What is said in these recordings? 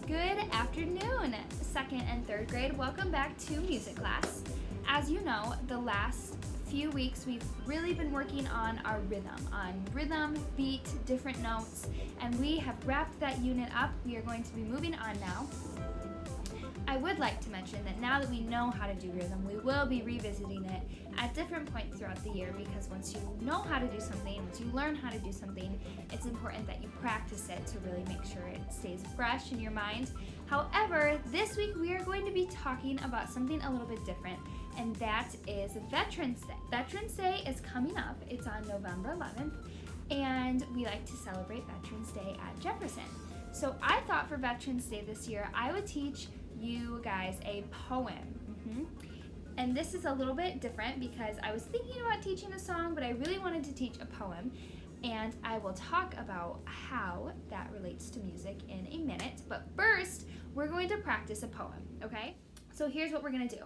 Good afternoon, second and third grade. Welcome back to music class. As you know, the last few weeks we've really been working on our rhythm, beat, different notes, and we have wrapped that unit up. We are going to be moving on now. I would like to mention that now that we know how to do rhythm, we will be revisiting it at different points throughout the year, because once you know how to do something, once you learn how to do something, it's important that you practice it to really make sure it stays fresh in your mind. However, this week we are going to be talking about something a little bit different, and that is Veterans Day. Veterans Day is coming up. It's on November 11th, and we like to celebrate Veterans Day at Jefferson. So I thought for Veterans Day this year, I would teach you guys a poem. And this is a little bit different because I was thinking about teaching a song, but I really wanted to teach a poem, and I will talk about how that relates to music in a minute. But first, we're going to practice a poem, okay? So here's what we're going to do.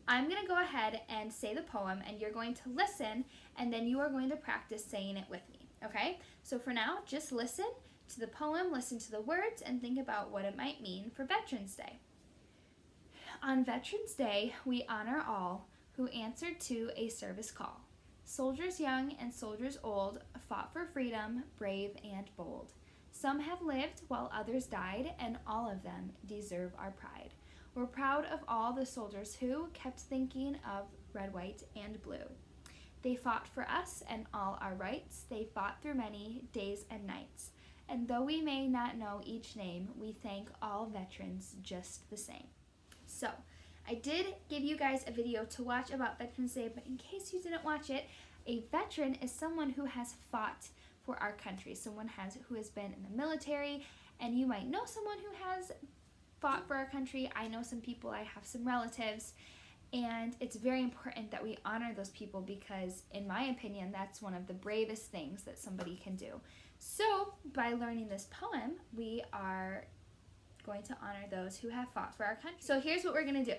I'm going to go ahead and say the poem, and you're going to listen, and then you are going to practice saying it with me, okay? So for now, just listen to the poem, listen to the words, and think about what it might mean for Veterans Day. On Veterans Day, we honor all who answered to a service call. Soldiers young and soldiers old fought for freedom, brave and bold. Some have lived while others died, and all of them deserve our pride. We're proud of all the soldiers who kept thinking of red, white, and blue. They fought for us and all our rights. They fought through many days and nights. And though we may not know each name, we thank all veterans just the same. So, I did give you guys a video to watch about Veterans Day, but in case you didn't watch it, a veteran is someone who has fought for our country, someone who has been in the military, and you might know someone who has fought for our country. I know some people, I have some relatives, and it's very important that we honor those people because, in my opinion, that's one of the bravest things that somebody can do. So, by learning this poem, we are going to honor those who have fought for our country. So here's what we're going to do.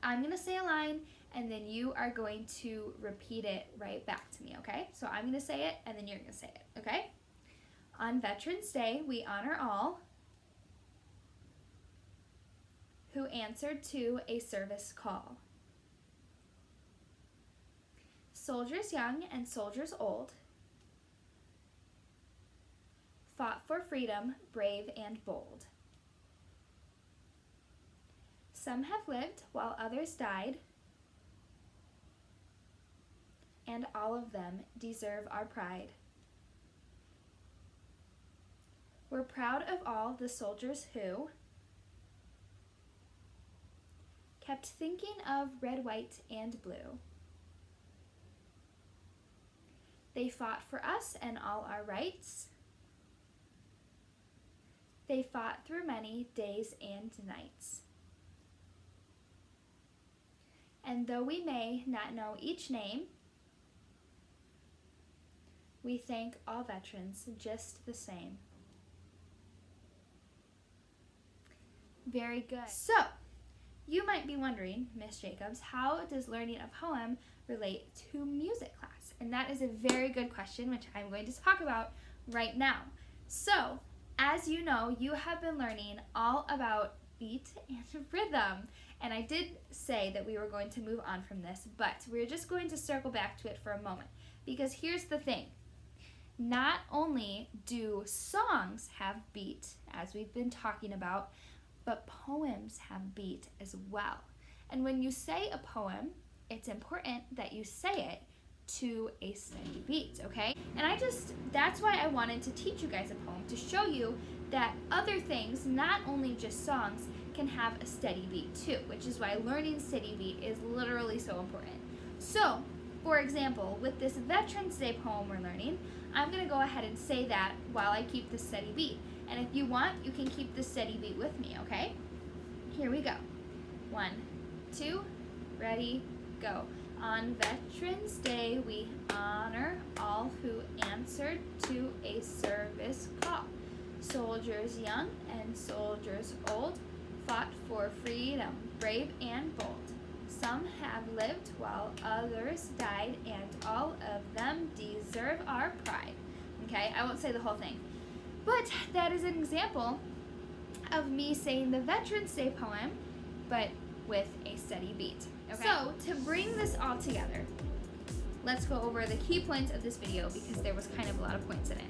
I'm going to say a line, and then you are going to repeat it right back to me, okay? So I'm going to say it, and then you're going to say it, okay? On Veterans Day, we honor all who answered to a service call. Soldiers young and soldiers old fought for freedom, brave and bold. Some have lived while others died, and all of them deserve our pride. We're proud of all the soldiers who kept thinking of red, white, and blue. They fought for us and all our rights. They fought through many days and nights. And though we may not know each name, we thank all veterans just the same. Very good. So, you might be wondering, Miss Jacobs, how does learning a poem relate to music class? And that is a very good question, which I'm going to talk about right now. So, as you know, you have been learning all about beat and rhythm. And I did say that we were going to move on from this, but we're just going to circle back to it for a moment. Because here's the thing. Not only do songs have beat, as we've been talking about, but poems have beat as well. And when you say a poem, it's important that you say it to a steady beat, okay? And that's why I wanted to teach you guys a poem, to show you that other things, not only just songs, can have a steady beat too, which is why learning steady beat is literally so important. So, for example, with this Veterans Day poem we're learning, I'm going to go ahead and say that while I keep the steady beat. And if you want, you can keep the steady beat with me, okay? Here we go. 1, 2, ready, go. On Veterans Day, we honor all who answered to a service call. Soldiers young and soldiers old fought for freedom, brave and bold. Some have lived while others died, and all of them deserve our pride. Okay, I won't say the whole thing. But that is an example of me saying the Veterans Day poem, but with a steady beat. Okay? So, to bring this all together, let's go over the key points of this video because there was kind of a lot of points in it.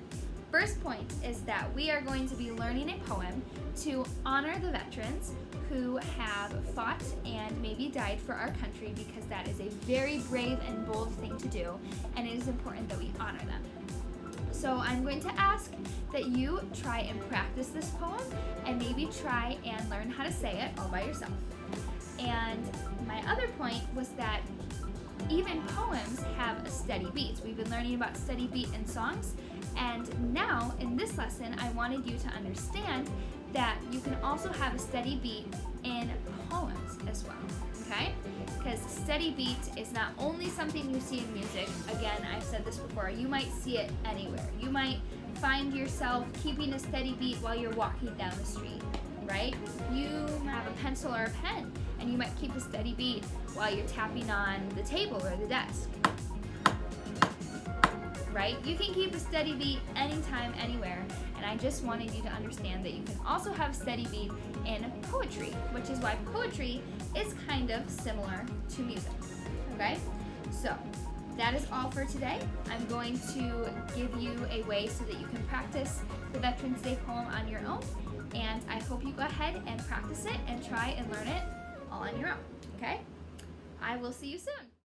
First point is that we are going to be learning a poem to honor the veterans who have fought and maybe died for our country, because that is a very brave and bold thing to do, and it is important that we honor them. So I'm going to ask that you try and practice this poem and maybe try and learn how to say it all by yourself. And my other point was that even poems have a steady beat. We've been learning about steady beat in songs, and now in this lesson I wanted you to understand that you can also have a steady beat in poems as well, okay? Because steady beat is not only something you see in music. Again, I've said this before, you might see it anywhere. You might find yourself keeping a steady beat while you're walking down the street, right? You have a pencil or a pen, and you might keep a steady beat while you're tapping on the table or the desk, right? You can keep a steady beat anytime, anywhere, and I just wanted you to understand that you can also have a steady beat in poetry, which is why poetry is kind of similar to music, okay? So, that is all for today. I'm going to give you a way so that you can practice the Veterans Day poem on your own, and I hope you go ahead and practice it and try and learn it all on your own, okay? I will see you soon.